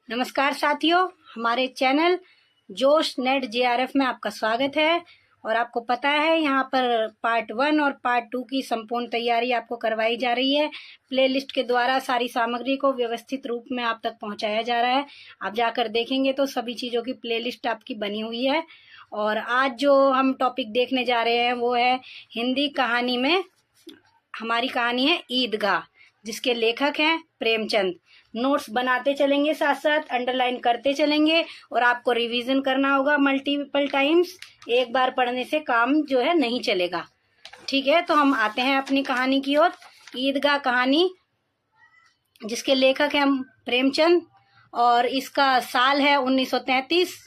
नमस्कार साथियों, हमारे चैनल जोश नेट जेआरएफ में आपका स्वागत है। और आपको पता है यहाँ पर पार्ट 1 और पार्ट 2 की संपूर्ण तैयारी आपको करवाई जा रही है। प्लेलिस्ट के द्वारा सारी सामग्री को व्यवस्थित रूप में आप तक पहुँचाया जा रहा है। आप जाकर देखेंगे तो सभी चीज़ों की प्लेलिस्ट आपकी बनी हुई है। और आज जो हम टॉपिक देखने जा रहे हैं वो है हिंदी कहानी में हमारी कहानी है ईदगाह, जिसके लेखक हैं प्रेमचंद। नोट्स बनाते चलेंगे, साथ साथ अंडरलाइन करते चलेंगे और आपको रिवीजन करना होगा मल्टीपल टाइम्स। एक बार पढ़ने से काम जो है नहीं चलेगा। ठीक है, तो हम आते हैं अपनी कहानी की ओर। ईदगाह कहानी, जिसके लेखक हैं प्रेमचंद, और इसका साल है 1933।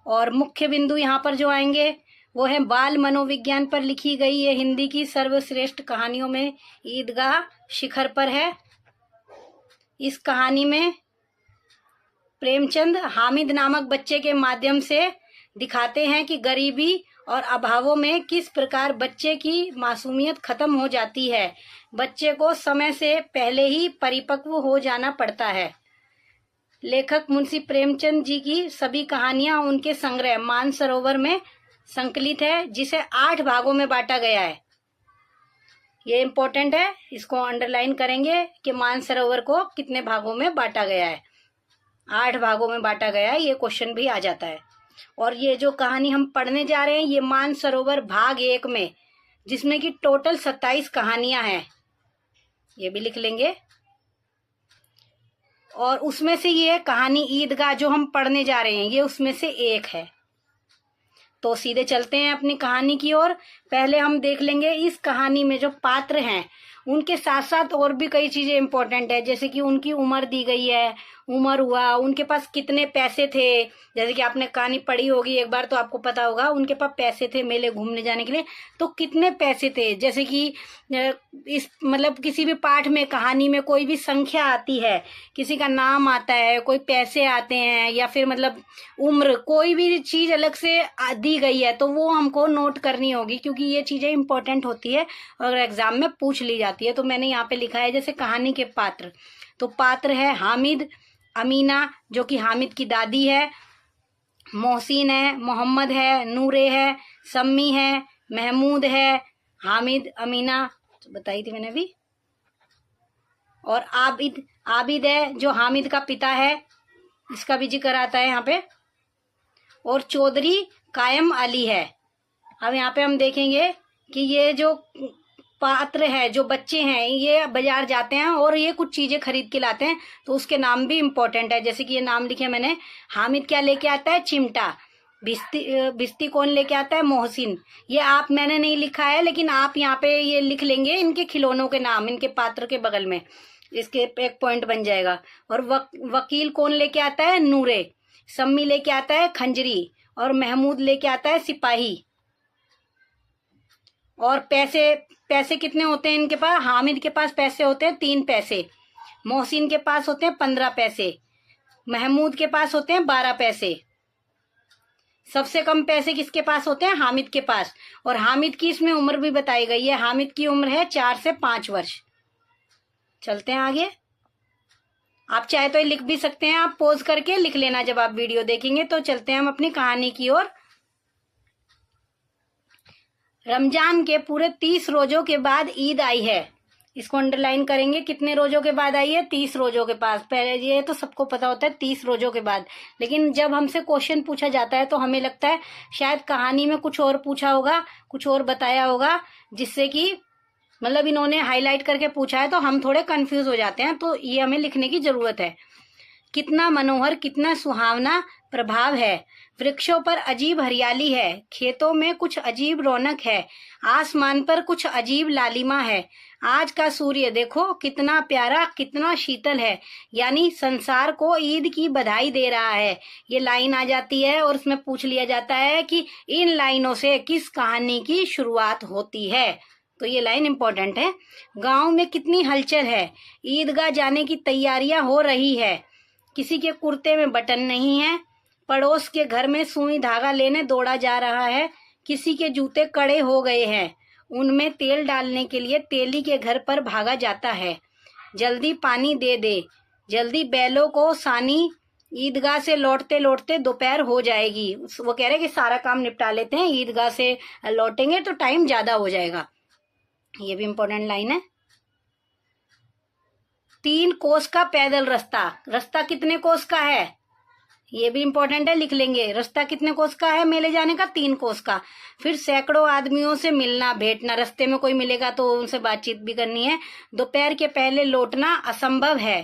और मुख्य बिंदु यहाँ पर जो आएंगे वो है बाल मनोविज्ञान पर लिखी गई ये हिंदी की सर्वश्रेष्ठ कहानियों में ईदगाह शिखर पर है। इस कहानी में प्रेमचंद हामिद नामक बच्चे के माध्यम से दिखाते हैं कि गरीबी और अभावों में किस प्रकार बच्चे की मासूमियत खत्म हो जाती है। बच्चे को समय से पहले ही परिपक्व हो जाना पड़ता है। लेखक मुंशी प्रेमचंद जी की सभी कहानियां उनके संग्रह मानसरोवर में संकलित है, जिसे 8 भागों में बांटा गया है। ये इम्पोर्टेंट है, इसको अंडरलाइन करेंगे कि मानसरोवर को कितने भागों में बांटा गया है। 8 भागों में बांटा गया है, ये क्वेश्चन भी आ जाता है। और ये जो कहानी हम पढ़ने जा रहे हैं ये मानसरोवर भाग 1 में, जिसमें कि टोटल 27 कहानियां हैं, ये भी लिख लेंगे। और उसमें से ये कहानी ईदगाह जो हम पढ़ने जा रहे हैं ये उसमें से एक है। तो सीधे चलते हैं अपनी कहानी की ओर। पहले हम देख लेंगे इस कहानी में जो पात्र हैं उनके साथ साथ और भी कई चीजें इंपॉर्टेंट है, जैसे कि उनकी उम्र दी गई है, उम्र हुआ, उनके पास कितने पैसे थे। जैसे कि आपने कहानी पढ़ी होगी एक बार तो आपको पता होगा, उनके पास पैसे थे मेले घूमने जाने के लिए, तो कितने पैसे थे। जैसे कि इस मतलब किसी भी पाठ में कहानी में कोई भी संख्या आती है, किसी का नाम आता है, कोई पैसे आते हैं, या फिर मतलब उम्र, कोई भी चीज अलग से दी गई है तो वो हमको नोट करनी होगी, क्योंकि ये चीजें इंपॉर्टेंट होती है और एग्जाम में पूछ ली जाती है। तो मैंने यहाँ पे लिखा है जैसे कहानी के पात्र। तो पात्र है हामिद, अमीना जो कि हामिद की दादी है, मोहसिन है, मोहम्मद है, नूरे है, सम्मी है, महमूद है, हामिद, अमीना तो बताई थी मैंने अभी, और आबिद है जो हामिद का पिता है, इसका भी जिक्र आता है यहाँ पे, और चौधरी कायम अली है। अब यहाँ पे हम देखेंगे कि ये जो पात्र है, जो बच्चे हैं, ये बाजार जाते हैं और ये कुछ चीजें खरीद के लाते हैं, तो उसके नाम भी इम्पोर्टेंट है। जैसे कि ये नाम लिखे मैंने, हामिद क्या लेके आता है, चिमटा। भिस्ती कौन लेके आता है, मोहसिन। ये आप मैंने नहीं लिखा है, लेकिन आप यहाँ पे ये लिख लेंगे इनके खिलौनों के नाम, इनके पात्र के बगल में, इसके एक पॉइंट बन जाएगा। और वकील कौन लेके आता है, नूरे। सम्मी लेके आता है खंजरी, और महमूद लेके आता है सिपाही। और पैसे कितने होते हैं इनके पास, हामिद के पास पैसे होते हैं 3 पैसे, मोहसिन के पास होते हैं 15 पैसे, महमूद के पास होते हैं 12 पैसे। सबसे कम पैसे किसके पास होते हैं, हामिद के पास। और हामिद की इसमें उम्र भी बताई गई है, हामिद की उम्र है 4 से 5 वर्ष। चलते हैं आगे। आप चाहे तो लिख भी सकते हैं, आप पॉज करके लिख लेना जब आप वीडियो देखेंगे। तो चलते हैं हम अपनी कहानी की ओर। रमजान के पूरे 30 रोजों के बाद ईद आई है। इसको अंडरलाइन करेंगे, कितने रोजों के बाद आई है, 30 रोजों के पास। पहले ये तो सबको पता होता है 30 रोजों के बाद, लेकिन जब हमसे क्वेश्चन पूछा जाता है तो हमें लगता है शायद कहानी में कुछ और पूछा होगा, कुछ और बताया होगा, जिससे कि मतलब इन्होंने हाईलाइट करके पूछा है तो हम थोड़े कंफ्यूज हो जाते हैं। तो ये हमें लिखने की जरूरत है। कितना मनोहर, कितना सुहावना प्रभाव है। वृक्षों पर अजीब हरियाली है, खेतों में कुछ अजीब रौनक है, आसमान पर कुछ अजीब लालिमा है। आज का सूर्य देखो कितना प्यारा, कितना शीतल है, यानी संसार को ईद की बधाई दे रहा है। ये लाइन आ जाती है और उसमें पूछ लिया जाता है कि इन लाइनों से किस कहानी की शुरुआत होती है। तो ये लाइन इंपॉर्टेंट है। गांव में कितनी हलचल है, ईदगाह जाने की तैयारियां हो रही है। किसी के कुर्ते में बटन नहीं है, पड़ोस के घर में सुई धागा लेने दौड़ा जा रहा है। किसी के जूते कड़े हो गए हैं, उनमें तेल डालने के लिए तेली के घर पर भागा जाता है। जल्दी पानी दे दे, जल्दी बैलों को सानी ईदगाह से लौटते लौटते दोपहर हो जाएगी। वो कह रहे कि सारा काम निपटा लेते हैं, ईदगाह से लौटेंगे तो टाइम ज्यादा हो जाएगा। ये भी इंपॉर्टेंट लाइन है। 3 कोस का पैदल रास्ता, रास्ता कितने कोस का है ये भी इंपॉर्टेंट है, लिख लेंगे। रास्ता कितने कोस का है मेले जाने का? 3 कोस का। फिर सैकड़ों आदमियों से मिलना भेंटना, रास्ते में कोई मिलेगा तो उनसे बातचीत भी करनी है। दोपहर के पहले लौटना असंभव है।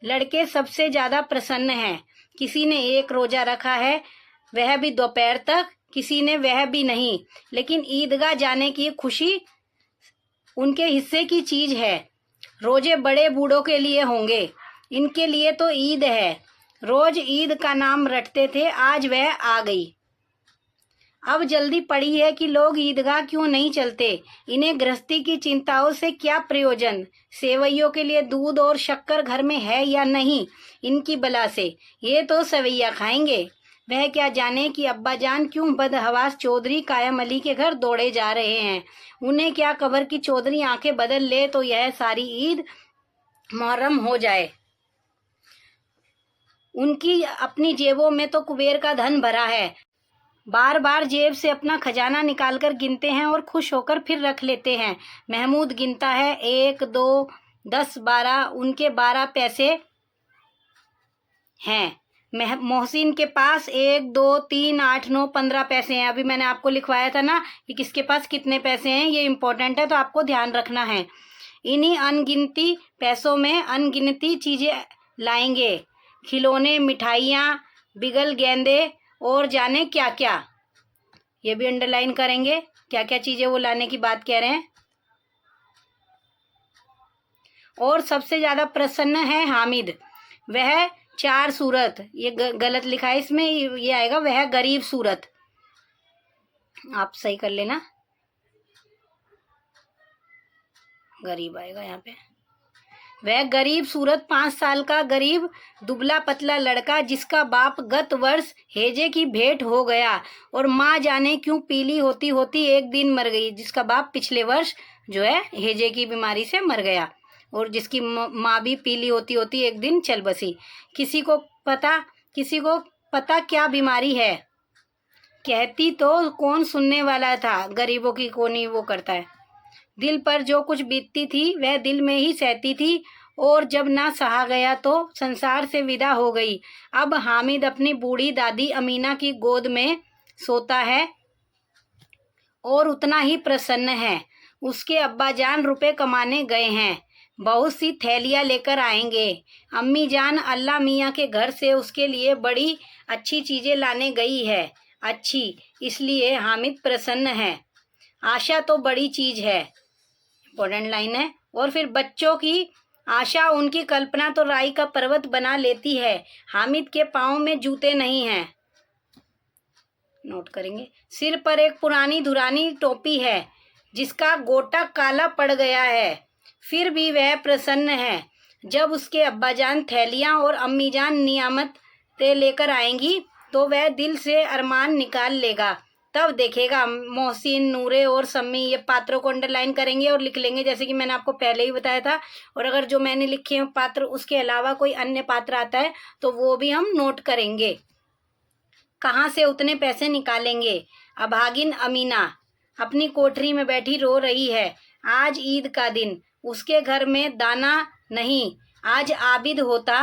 लड़के सबसे ज्यादा प्रसन्न हैं। किसी ने 1 रोजा रखा है, वह भी दोपहर तक, किसी ने वह भी नहीं, लेकिन ईदगाह जाने की खुशी उनके हिस्से की चीज है। रोजे बड़े बूढ़ों के लिए होंगे, इनके लिए तो ईद है। रोज ईद का नाम रटते थे, आज वह आ गई। अब जल्दी पड़ी है कि लोग ईदगाह क्यों नहीं चलते। इन्हें गृहस्थी की चिंताओं से क्या प्रयोजन। सेवैयों के लिए दूध और शक्कर घर में है या नहीं, इनकी बला से। ये तो सवैया खाएंगे। वह क्या जाने कि अब्बा जान क्यों बदहवास चौधरी कायम अली के घर दौड़े जा रहे हैं। उन्हें क्या खबर कि चौधरी आंखें बदल ले तो यह सारी ईद मुहर्रम हो जाए। उनकी अपनी जेबों में तो कुबेर का धन भरा है। बार बार जेब से अपना खजाना निकालकर गिनते हैं और खुश होकर फिर रख लेते हैं। महमूद गिनता है 1, 2, 10, 12, उनके 12 पैसे हैं। मोहसिन के पास 1, 2, 3, 8, 9, 15 पैसे हैं। अभी मैंने आपको लिखवाया था ना कि किसके पास कितने पैसे हैं, ये इंपॉर्टेंट है तो आपको ध्यान रखना है। इन्हीं अनगिनती पैसों में अनगिनती चीजें लाएंगे, खिलौने, मिठाइयाँ, बिगल गेंदे और जाने क्या क्या। ये भी अंडरलाइन करेंगे, क्या क्या चीजें वो लाने की बात कह रहे हैं। और सबसे ज्यादा प्रसन्न है हामिद, वह 4 सूरत, ये गलत लिखा है इसमें, ये आएगा वह गरीब सूरत, आप सही कर लेना, गरीब आएगा यहाँ पे। वह गरीब सूरत 5 साल का गरीब दुबला पतला लड़का, जिसका बाप गत वर्ष हेजे की भेंट हो गया और माँ जाने क्यों पीली होती होती एक दिन मर गई। जिसका बाप पिछले वर्ष जो है हेजे की बीमारी से मर गया और जिसकी माँ भी पीली होती होती एक दिन चल बसी। किसी को पता क्या बीमारी है, कहती तो कौन सुनने वाला था। गरीबों की कोनी वो करता है। दिल पर जो कुछ बीतती थी वह दिल में ही सहती थी और जब ना सहा गया तो संसार से विदा हो गई। अब हामिद अपनी बूढ़ी दादी अमीना की गोद में सोता है और उतना ही प्रसन्न है। उसके अब्बा जान रुपए कमाने गए हैं, बहुत सी थैलियाँ लेकर आएंगे। अम्मी जान अल्लाह मियाँ के घर से उसके लिए बड़ी अच्छी चीज़ें लाने गई है। अच्छी इसलिए हामिद प्रसन्न है। आशा तो बड़ी चीज़ है, इंपॉर्टेंट लाइन है। और फिर बच्चों की आशा उनकी कल्पना तो राई का पर्वत बना लेती है। हामिद के पाँव में जूते नहीं हैं, नोट करेंगे। सिर पर एक पुरानी धुरानी टोपी है जिसका गोटा काला पड़ गया है, फिर भी वह प्रसन्न है। जब उसके अब्बाजान थैलियाँ और अम्मीजान नियामतें लेकर आएंगी तो वह दिल से अरमान निकाल लेगा। तब देखेगा। मोहसिन, नूरे और सम्मी, ये पात्रों को अंडरलाइन करेंगे और लिख लेंगे जैसे कि मैंने आपको पहले ही बताया था। और अगर जो मैंने लिखे हैं पात्र उसके अलावा कोई अन्य पात्र आता है तो वो भी हम नोट करेंगे। कहाँ से उतने पैसे निकालेंगे। अभागिन अमीना अपनी कोठरी में बैठी रो रही है। आज ईद का दिन, उसके घर में दाना नहीं। आज आबिद होता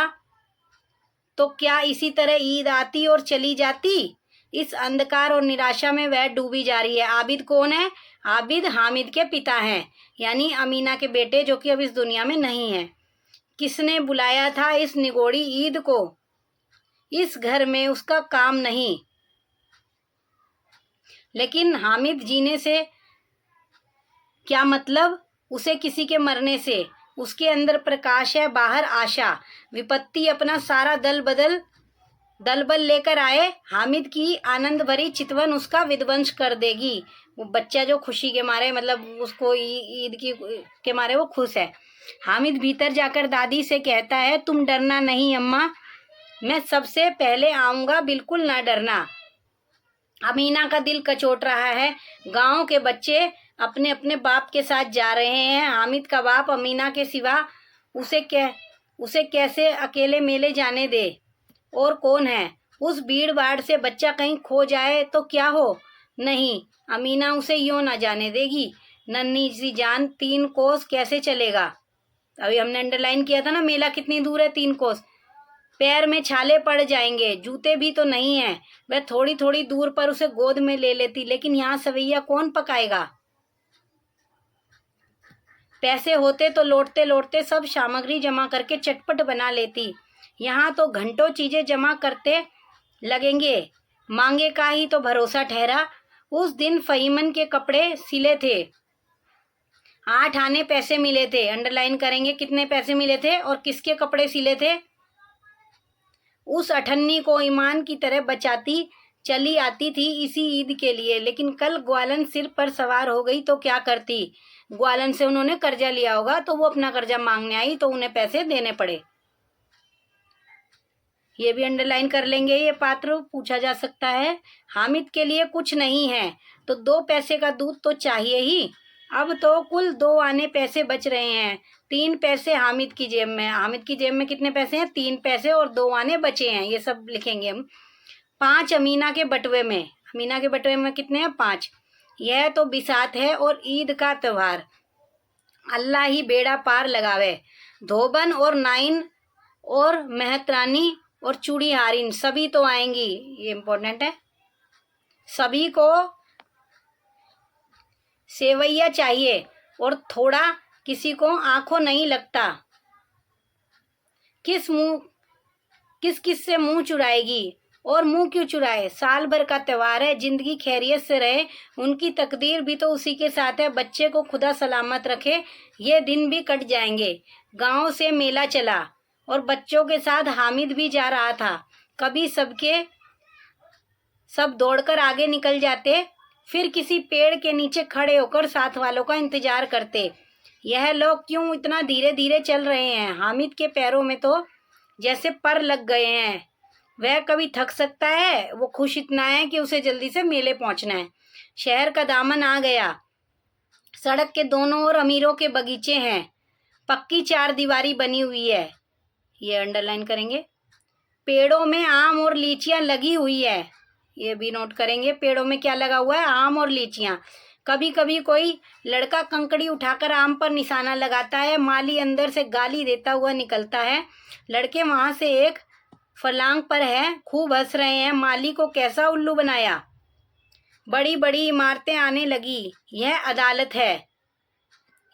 तो क्या इसी तरह ईद आती और चली जाती। इस अंधकार और निराशा में वह डूबी जा रही है। आबिद कौन है? आबिद हामिद के पिता हैं, यानी अमीना के बेटे, जो कि अब इस दुनिया में नहीं है। किसने बुलाया था इस निगोड़ी ईद को। इस घर में उसका काम नहीं, लेकिन हामिद जीने से क्या मतलब, उसे किसी के मरने से। उसके अंदर प्रकाश है, बाहर आशा। विपत्ति अपना सारा दलबल लेकर आए, हामिद की आनंद भरी चितवन उसका विध्वंस कर देगी। वो बच्चा जो खुशी के मारे, मतलब उसको ईद की के मारे वो खुश है। हामिद भीतर जाकर दादी से कहता है, तुम डरना नहीं अम्मा, मैं सबसे पहले आऊँगा, बिल्कुल ना डरना। अमीना का दिल कचोट रहा है। गांव के बच्चे अपने अपने बाप के साथ जा रहे हैं। हामिद का बाप अमीना के सिवा उसे कैसे अकेले मेले जाने दे? और कौन है? उस भीड़ भाड़ से बच्चा कहीं खो जाए तो क्या हो? नहीं, अमीना उसे यूं ना जाने देगी। नन्ही सी जान 3 कोस कैसे चलेगा? अभी हमने अंडरलाइन किया था ना, मेला कितनी दूर है? 3 कोस। पैर में छाले पड़ जाएंगे, जूते भी तो नहीं है। वह थोड़ी थोड़ी दूर पर उसे गोद में ले लेती, लेकिन यहाँ सवैया कौन पकाएगा? पैसे होते तो लौटते लौटते सब सामग्री जमा करके चटपट बना लेती। यहाँ तो घंटों चीजें जमा करते लगेंगे। मांगे का ही तो भरोसा ठहरा। उस दिन फहीमन के कपड़े सिले थे, 8 आने पैसे मिले थे। अंडरलाइन करेंगे कितने पैसे मिले थे और किसके कपड़े सिले थे। उस अठन्नी को ईमान की तरह बचाती चली आती थी इसी ईद के लिए, लेकिन कल ग्वालन सिर पर सवार हो गई तो क्या करती? ग्वालन से उन्होंने कर्जा लिया होगा तो वो अपना कर्जा मांगने आई तो उन्हें पैसे देने पड़े। ये भी अंडरलाइन कर लेंगे। ये पात्र पूछा जा सकता है। हामिद के लिए कुछ नहीं है तो 2 पैसे का दूध तो चाहिए ही। अब तो कुल 2 आने पैसे बच रहे हैं। 3 पैसे हामिद की जेब में। हामिद की जेब में कितने पैसे हैं? 3 पैसे और 2 आने बचे हैं। ये सब लिखेंगे हम। 5 अमीना के बटुए में। अमीना के बटुए में कितने हैं? 5। यह तो बिसात है और ईद का त्योहार। अल्लाह ही बेड़ा पार लगावे। धोबन और नाइन और मेहतरानी और चूड़ी हारिन सभी तो आएंगी। ये इम्पोर्टेंट है। सभी को सेवैया चाहिए और थोड़ा, किसी को आंखों नहीं लगता। किस किस से मुंह चुराएगी? और मुंह क्यों चुराए? साल भर का त्योहार है, जिंदगी खैरियत से रहे। उनकी तकदीर भी तो उसी के साथ है। बच्चे को खुदा सलामत रखे, ये दिन भी कट जाएंगे। गांव से मेला चला और बच्चों के साथ हामिद भी जा रहा था। कभी सब दौड़कर आगे निकल जाते, फिर किसी पेड़ के नीचे खड़े होकर साथ वालों का इंतजार करते। यह लोग क्यों इतना धीरे धीरे चल रहे हैं? हामिद के पैरों में तो जैसे पर लग गए हैं। वह कभी थक सकता है? वो खुश इतना है कि उसे जल्दी से मेले पहुंचना है। शहर का दामन आ गया। सड़क के दोनों ओर अमीरों के बगीचे हैं। पक्की 4 दीवारी बनी हुई है। ये अंडरलाइन करेंगे। पेड़ों में आम और लीचियां लगी हुई है। ये भी नोट करेंगे। पेड़ों में क्या लगा हुआ है? आम और लीचियां। कभी कभी कोई लड़का कंकड़ी उठाकर आम पर निशाना लगाता है। माली अंदर से गाली देता हुआ निकलता है। लड़के वहां से एक फलांग पर है, खूब हंस रहे हैं। माली को कैसा उल्लू बनाया। बड़ी बड़ी इमारतें आने लगी। यह अदालत है,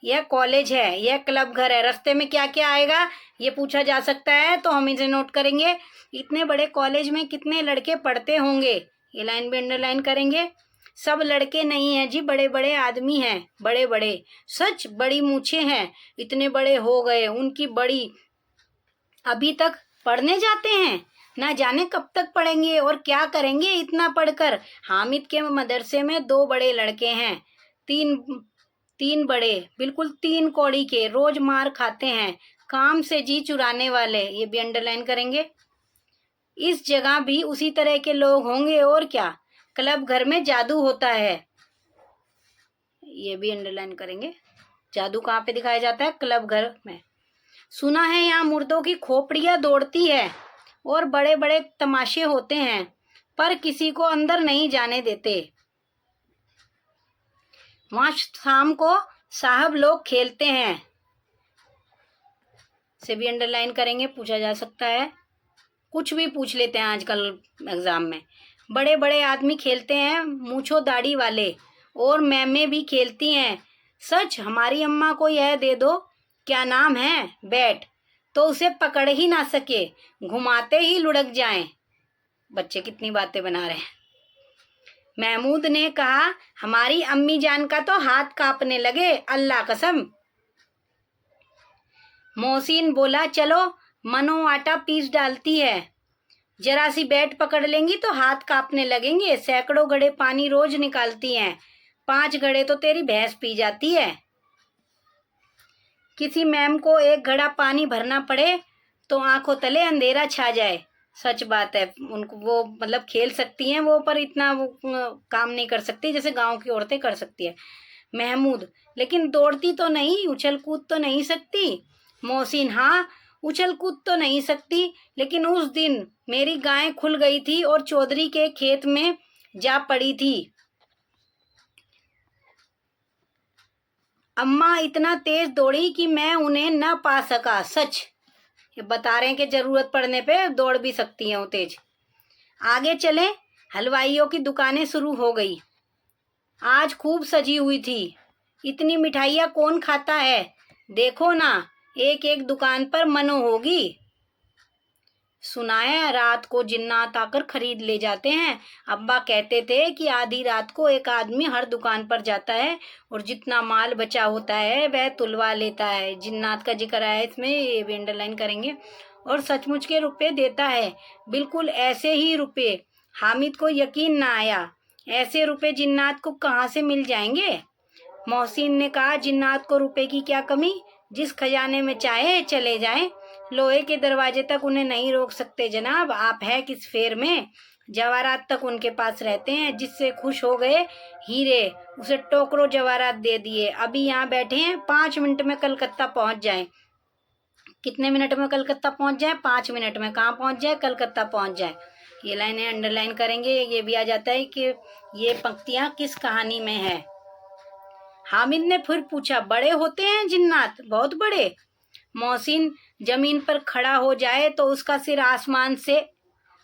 यह कॉलेज है, यह क्लब घर है। रास्ते में क्या क्या आएगा ये पूछा जा सकता है, तो हम इसे नोट करेंगे। इतने बड़े कॉलेज में कितने लड़के पढ़ते होंगे? ये लाइन भी अंडरलाइन करेंगे। सब लड़के नहीं हैं जी, बड़े बड़े आदमी हैं। बड़े बड़े, सच बड़ी मूछें हैं। इतने बड़े हो गए उनकी बड़ी, अभी तक पढ़ने जाते हैं। ना जाने कब तक पढ़ेंगे और क्या करेंगे इतना पढ़कर। हामिद के मदरसे में 2 बड़े लड़के हैं। तीन बड़े, बिल्कुल 3 कौड़ी के, रोज मार खाते हैं। काम से जी चुराने वाले। ये भी अंडरलाइन करेंगे। इस जगह भी उसी तरह के लोग होंगे और क्या। क्लब घर में जादू होता है। ये भी अंडरलाइन करेंगे। जादू कहाँ पे दिखाया जाता है? क्लब घर में। सुना है यहाँ मुर्दों की खोपड़ियाँ दौड़ती है और बड़े बड़े तमाशे होते हैं, पर किसी को अंदर नहीं जाने देते। वहां शाम को साहब लोग खेलते हैं। से भी अंडरलाइन करेंगे, पूछा जा सकता है। कुछ भी पूछ लेते हैं आजकल एग्जाम में। बड़े बड़े आदमी खेलते हैं, मूछो दाढ़ी वाले, और मैमे भी खेलती हैं। सच, हमारी अम्मा को यह दे दो, क्या नाम है, बैट, तो उसे पकड़ ही ना सके, घुमाते ही लुढ़क जाएं। बच्चे कितनी बातें बना रहे हैं। महमूद ने कहा, हमारी अम्मी जान का तो हाथ कांपने लगे, अल्लाह कसम। मोहसिन बोला, चलो मनो आटा पीस डालती है, जरा सी बैट पकड़ लेंगी तो हाथ कांपने लगेंगे। सैकड़ों घड़े पानी रोज निकालती हैं, 5 घड़े तो तेरी भैंस पी जाती है। किसी मैम को 1 घड़ा पानी भरना पड़े तो आंखों तले अंधेरा छा जाए। सच बात है। उनको वो मतलब खेल सकती हैं वो, पर इतना वो काम नहीं कर सकती जैसे गांव की औरतें कर सकती है। महमूद, लेकिन दौड़ती तो नहीं, उछल कूद तो नहीं सकती। मोहसिन, हाँ, उछल कूद तो नहीं सकती, लेकिन उस दिन मेरी गाय खुल गई थी और चौधरी के खेत में जा पड़ी थी। अम्मा इतना तेज दौड़ी कि मैं उन्हें न पा सका। सच, ये बता रहे हैं कि जरूरत पड़ने पे दौड़ भी सकती हैं वो तेज। आगे चले। हलवाइयों की दुकानें शुरू हो गई। आज खूब सजी हुई थी। इतनी मिठाइयाँ कौन खाता है? देखो ना, एक एक दुकान पर मनो होगी। सुना है रात को जिन्नात आकर खरीद ले जाते हैं। अब्बा कहते थे कि आधी रात को एक आदमी हर दुकान पर जाता है और जितना माल बचा होता है वह तुलवा लेता है। जिन्नात का जिक्र आया इसमें, ये भी अंडरलाइन करेंगे। और सचमुच के रुपए देता है, बिल्कुल ऐसे ही रुपए। हामिद को यकीन ना आया, ऐसे रुपए जिन्नात को कहाँ से मिल जाएंगे? मोहसिन ने कहा, जिन्नात को रुपए की क्या कमी, जिस खजाने में चाहे चले जाएं। लोहे के दरवाजे तक उन्हें नहीं रोक सकते जनाब। आप है किस फेर में? जवाहरात तक उनके पास रहते हैं। जिससे खुश हो गए हीरे, उसे टोकरो जवाहरात दे दिए। अभी यहाँ बैठे हैं, 5 मिनट में कलकत्ता पहुंच जाएं। कितने मिनट में कलकत्ता पहुंच जाए? 5 मिनट में। कहाँ पहुंच जाए? कलकत्ता पहुंच जाए। ये लाइनें अंडरलाइन करेंगे। ये भी आ जाता है कि ये पंक्तियां किस कहानी में है। हामिद ने फिर पूछा, बड़े होते हैं जिन्नात? बहुत बड़े। मोहसिन जमीन पर खड़ा हो जाए तो उसका सिर आसमान से,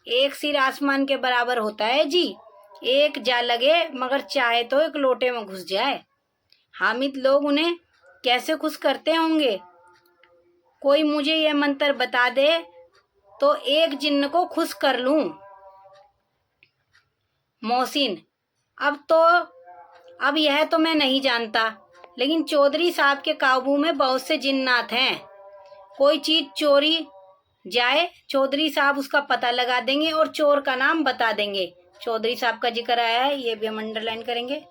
एक सिर आसमान के बराबर होता है जी। एक जा लगे मगर चाहे तो एक लोटे में घुस जाए। हामिद, लोग उन्हें कैसे खुश करते होंगे? कोई मुझे ये मंत्र बता दे तो एक जिन्न को खुश कर लूं। मोहसिन, अब यह तो मैं नहीं जानता, लेकिन चौधरी साहब के काबू में बहुत से जिन्नात हैं। कोई चीज चोरी जाए, चौधरी साहब उसका पता लगा देंगे और चोर का नाम बता देंगे। चौधरी साहब का जिक्र आया है, ये भी हम अंडरलाइन करेंगे।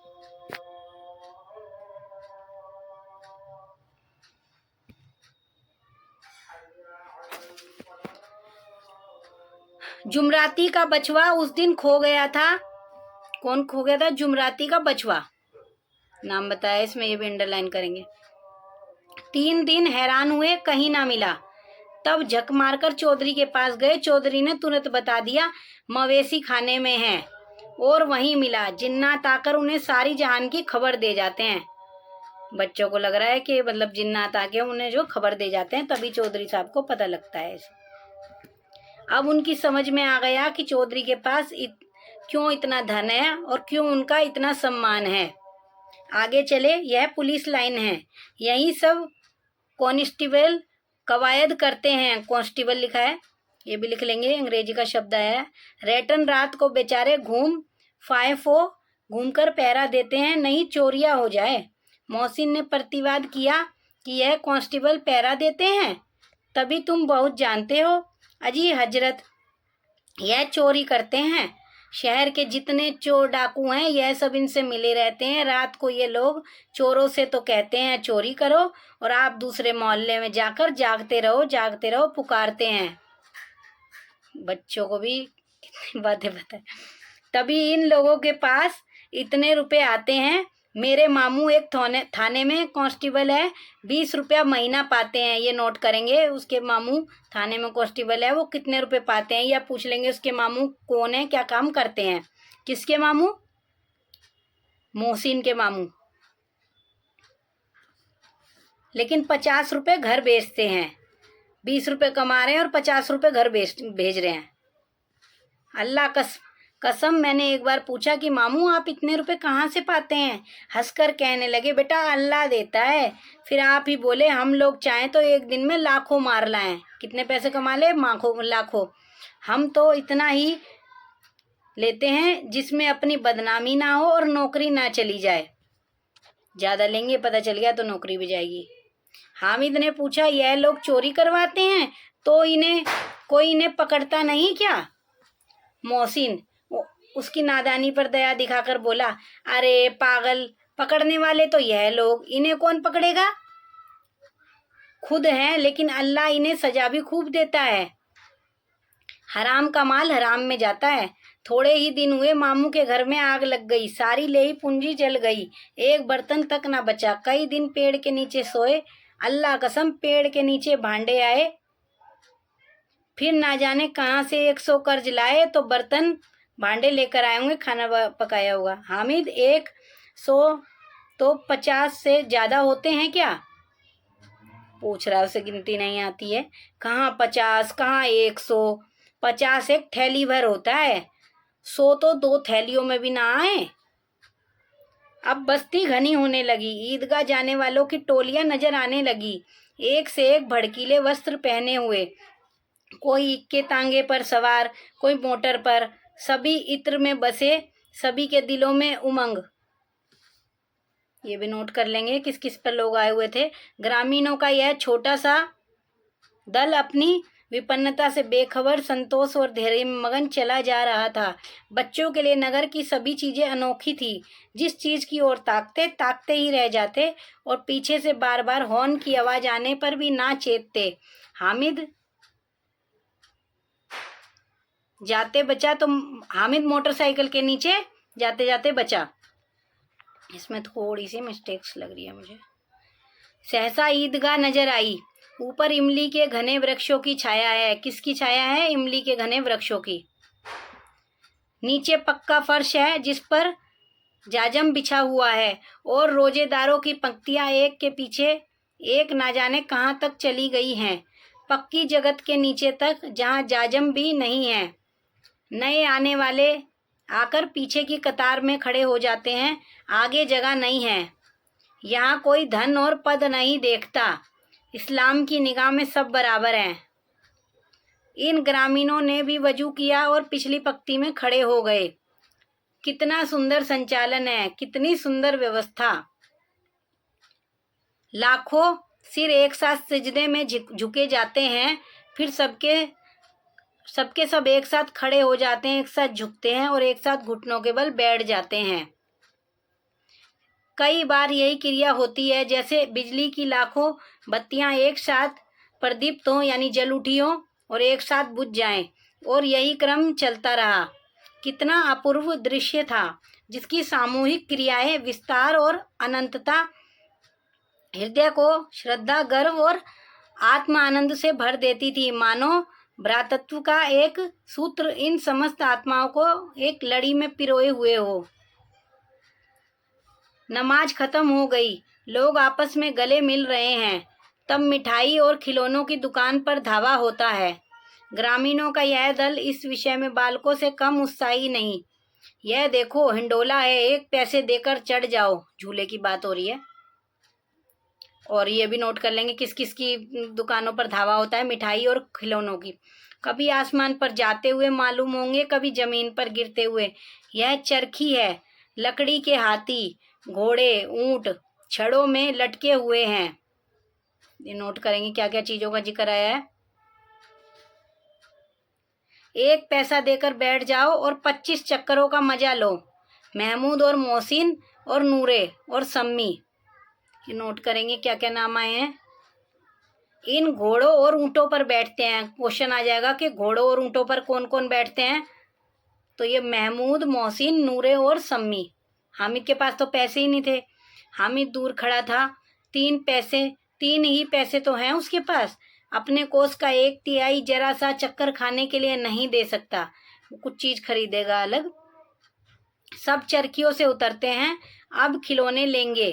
जुमराती का बछवा उस दिन खो गया था। कौन खो गया था? जुमराती का बछवा नाम बताया इसमें, ये भी अंडरलाइन करेंगे। 3 दिन हैरान हुए, कहीं ना मिला। तब झक मारकर चौधरी के पास गए। चौधरी ने तुरंत बता दिया, मवेशी खाने में है और वहीं मिला। जिन्नात आकर उन्हें सारी जहान की खबर दे जाते हैं। बच्चों को लग रहा है कि मतलब जिन्नात आके उन्हें जो खबर दे जाते हैं, तभी चौधरी साहब को पता लगता है। अब उनकी समझ में आ गया कि चौधरी के पास क्यों इतना धन है और क्यों उनका इतना सम्मान है। आगे चले। यह पुलिस लाइन है, यही सब कॉन्स्टेबल कवायद करते हैं। कांस्टेबल लिखा है, ये भी लिख लेंगे, अंग्रेजी का शब्द है। रेटन रात को बेचारे घूमकर पहरा देते हैं, नहीं चोरियां हो जाए। मोहसिन ने प्रतिवाद किया कि यह कांस्टेबल पहरा देते हैं, तभी तुम बहुत जानते हो। अजी हजरत, यह चोरी करते हैं। शहर के जितने चोर डाकू हैं, यह सब इनसे मिले रहते हैं। रात को ये लोग चोरों से तो कहते हैं चोरी करो, और आप दूसरे मोहल्ले में जाकर जागते रहो पुकारते हैं। बच्चों को भी कितनी बातें बताए। तभी इन लोगों के पास इतने रुपए आते हैं। मेरे मामू एक थाने में कांस्टेबल है, 20 रुपया महीना पाते हैं। ये नोट करेंगे, उसके मामू थाने में कांस्टेबल है, वो कितने रुपए पाते हैं, या पूछ लेंगे उसके मामू कौन है, क्या काम करते हैं। किसके मामू? मोहसिन के मामू। लेकिन 50 रुपए घर बेचते हैं। 20 रुपए कमा रहे हैं और 50 रुपए घर भेज रहे हैं। अल्लाह कसम, मैंने एक बार पूछा कि मामू आप इतने रुपए कहाँ से पाते हैं? हंसकर कहने लगे, बेटा अल्लाह देता है। फिर आप ही बोले, हम लोग चाहें तो एक दिन में लाखों मार लाएं। कितने पैसे कमा ले? लाखों। हम तो इतना ही लेते हैं जिसमें अपनी बदनामी ना हो और नौकरी ना चली जाए। ज्यादा लेंगे, पता चल गया तो नौकरी भी जाएगी। हामिद ने पूछा, यह लोग चोरी करवाते हैं तो कोई इन्हें पकड़ता नहीं क्या? मोहसिन उसकी नादानी पर दया दिखाकर बोला, अरे पागल, पकड़ने वाले तो यह लोग, इन्हें कौन पकड़ेगा? खुद हैं, लेकिन अल्लाह इन्हें सजा भी खूब देता है। हराम का माल हराम में जाता है। थोड़े ही दिन हुए, मामू के घर में आग लग गई, सारी लेही पूंजी जल गई, एक बर्तन तक ना बचा। कई दिन पेड़ के नीचे सोए। अल्लाह कसम, पेड़ के नीचे भांडे आए, फिर ना जाने कहाँ से 100 कर्ज लाए तो बर्तन भांडे लेकर आए होंगे, खाना पकाया होगा। हामिद 100 तो 50 से ज्यादा होते हैं क्या? पूछ रहा है, उसे गिनती नहीं आती है। कहाँ 50, कहाँ 100। 50 एक थैली भर होता है, 100 तो 2 थैलियों में भी ना आए। अब बस्ती घनी होने लगी, ईदगाह जाने वालों की टोलियां नजर आने लगी, एक से एक भड़कीले वस्त्र पहने हुए, कोई इक्के तांगे पर सवार, कोई मोटर पर, सभी इत्र में बसे, सभी के दिलों में उमंग। ये भी नोट कर लेंगे किस किस पर लोग आए हुए थे। ग्रामीणों का यह छोटा सा दल अपनी विपन्नता से बेखबर, संतोष और धैर्य में मगन चला जा रहा था। बच्चों के लिए नगर की सभी चीजें अनोखी थी। जिस चीज की ओर ताकते ताकते ही रह जाते और पीछे से बार बार हॉर्न की आवाज आने पर भी ना चेतते। हामिद जाते बचा तो हामिद मोटरसाइकिल के नीचे जाते जाते बचा। इसमें थोड़ी सी मिस्टेक्स लग रही है मुझे। सहसा ईदगाह नजर आई, ऊपर इमली के घने वृक्षों की छाया है। किसकी छाया है? इमली के घने वृक्षों की। नीचे पक्का फर्श है जिस पर जाजम बिछा हुआ है और रोजेदारों की पंक्तियां एक के पीछे एक ना जाने कहाँ तक चली गई हैं, पक्की जगत के नीचे तक, जहाँ जाजम भी नहीं है। नए आने वाले आकर पीछे की कतार में खड़े हो जाते हैं, आगे जगह नहीं है। यहाँ कोई धन और पद नहीं देखता, इस्लाम की निगाह में सब बराबर हैं। इन ग्रामीणों ने भी वजू किया और पिछली पंक्ति में खड़े हो गए। कितना सुंदर संचालन है, कितनी सुंदर व्यवस्था। लाखों सिर एक साथ सिजदे में झुके जाते हैं, फिर सबके सब एक साथ खड़े हो जाते हैं, एक साथ झुकते हैं और एक साथ घुटनों के बल बैठ जाते हैं। कई बार यही क्रिया होती है, जैसे बिजली की लाखों बत्तियां एक साथ प्रदीप्त हों, यानी जल उठी हों और एक साथ बुझ जाएं, और यही क्रम चलता रहा। कितना अपूर्व दृश्य था, जिसकी सामूहिक क्रियाएं विस्तार और अनंतता हृदय को श्रद्धा, गर्व और आत्म आनंद से भर देती थी। मानो भ्रातृत्व का एक सूत्र इन समस्त आत्माओं को एक लड़ी में पिरोए हुए हो। नमाज खत्म हो गई, लोग आपस में गले मिल रहे हैं, तब मिठाई और खिलौनों की दुकान पर धावा होता है। ग्रामीणों का यह दल इस विषय में बालकों से कम उत्साही नहीं। यह देखो हिंडोला है, 1 पैसे देकर चढ़ जाओ, झूले की बात हो रही है। और ये भी नोट कर लेंगे किस किस की दुकानों पर धावा होता है, मिठाई और खिलौनों की। कभी आसमान पर जाते हुए मालूम होंगे, कभी जमीन पर गिरते हुए। यह चरखी है, लकड़ी के हाथी, घोड़े, ऊंट छड़ों में लटके हुए हैं। ये नोट करेंगे क्या क्या चीजों का जिक्र आया है। 1 पैसा देकर बैठ जाओ और 25 चक्करों का मजा लो। महमूद और मोहसिन और नूरे और सम्मी, ये नोट करेंगे क्या क्या नाम आए हैं। इन घोड़ों और ऊंटों पर बैठते हैं। क्वेश्चन आ जाएगा कि घोड़ों और ऊंटों पर कौन कौन बैठते हैं, तो ये महमूद, मोहसिन, नूरे और सम्मी। हामिद के पास तो पैसे ही नहीं थे, हामिद दूर खड़ा था। 3 ही पैसे तो हैं उसके पास, अपने कोष का 1/3 जरा सा चक्कर खाने के लिए नहीं दे सकता, वो कुछ चीज खरीदेगा अलग। सब चरखियों से उतरते हैं, अब खिलौने लेंगे।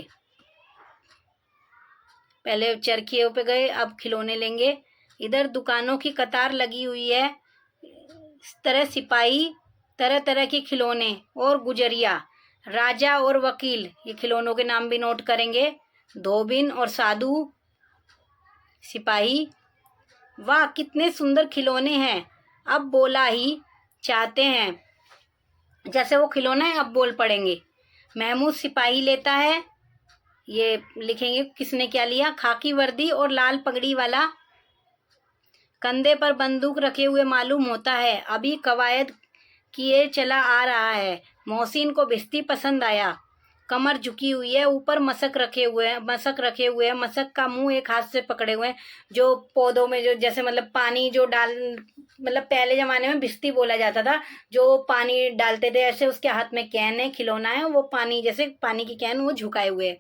पहले चरखियों पे गए, अब खिलौने लेंगे। इधर दुकानों की कतार लगी हुई है, इस तरह सिपाही, तरह तरह के खिलौने और गुजरिया, राजा और वकील, ये खिलौनों के नाम भी नोट करेंगे। धोबिन और साधु, सिपाही। वाह कितने सुंदर खिलौने हैं, अब बोला ही चाहते हैं। जैसे वो खिलौना है, अब बोल पड़ेंगे। महमूद सिपाही लेता है, ये लिखेंगे किसने क्या लिया। खाकी वर्दी और लाल पगड़ी वाला, कंधे पर बंदूक रखे हुए मालूम होता है, अभी कवायद किए चला आ रहा है। मोहसिन को भिश्ती पसंद आया, कमर झुकी हुई है, ऊपर मशक रखे हुए हैं। मशक का मुंह एक हाथ से पकड़े हुए हैं, जो पौधों में जो जैसे मतलब पानी जो डाल, मतलब पहले जमाने में भिश्ती बोला जाता था, जो पानी डालते थे, ऐसे उसके हाथ में कैन है, खिलौना है, वो पानी जैसे पानी की कैन वो झुकाए हुए है।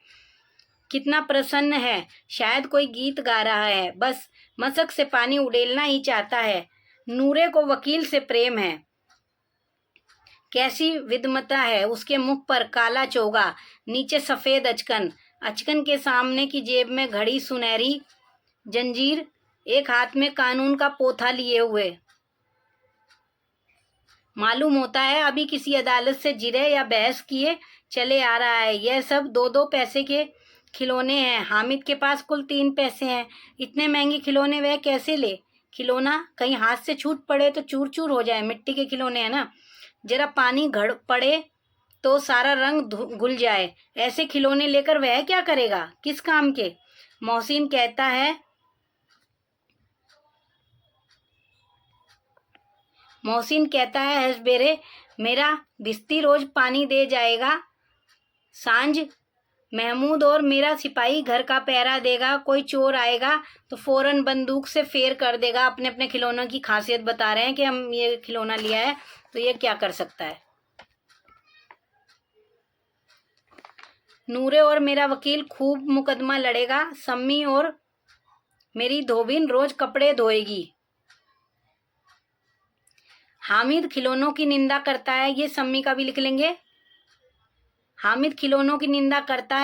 कितना प्रसन्न है, शायद कोई गीत गा रहा है, बस मशक से पानी उड़ेलना ही चाहता है। नूरे को वकील से प्रेम है, कैसी विद्मता है उसके मुख पर काला चोगा, नीचे सफेद अचकन, अचकन के सामने की जेब में घड़ी सुनहरी जंजीर, एक हाथ में कानून का पोथा लिए हुए। मालूम होता है अभी किसी अदालत से जिरे या बहस किए चले आ रहा है। यह सब 2-2 पैसे के खिलौने हैं। हामिद के पास कुल 3 पैसे हैं। इतने महंगे खिलौने वह कैसे ले? खिलौना कहीं हाथ से छूट पड़े तो चूर चूर हो जाए। मिट्टी के खिलौने हैं ना, जरा पानी घड़ पड़े तो सारा रंग घुल जाए। ऐसे खिलौने लेकर वह क्या करेगा, किस काम के? मोहसिन कहता है हसबेरे, मेरा बिस्ती रोज पानी दे जाएगा। सांझ महमूद और मेरा सिपाही घर का पहरा देगा। कोई चोर आएगा तो फौरन बंदूक से फेर कर देगा। अपने अपने खिलौनों की खासियत बता रहे हैं कि हम ये खिलौना लिया है तो ये क्या कर सकता है। नूरे और मेरा वकील खूब मुकदमा लड़ेगा। सम्मी और मेरी धोबिन रोज कपड़े धोएगी। हामिद खिलौनों की निंदा करता है, ये सम्मी का भी लिख लेंगे। हामिद खिलौनों की निंदा करता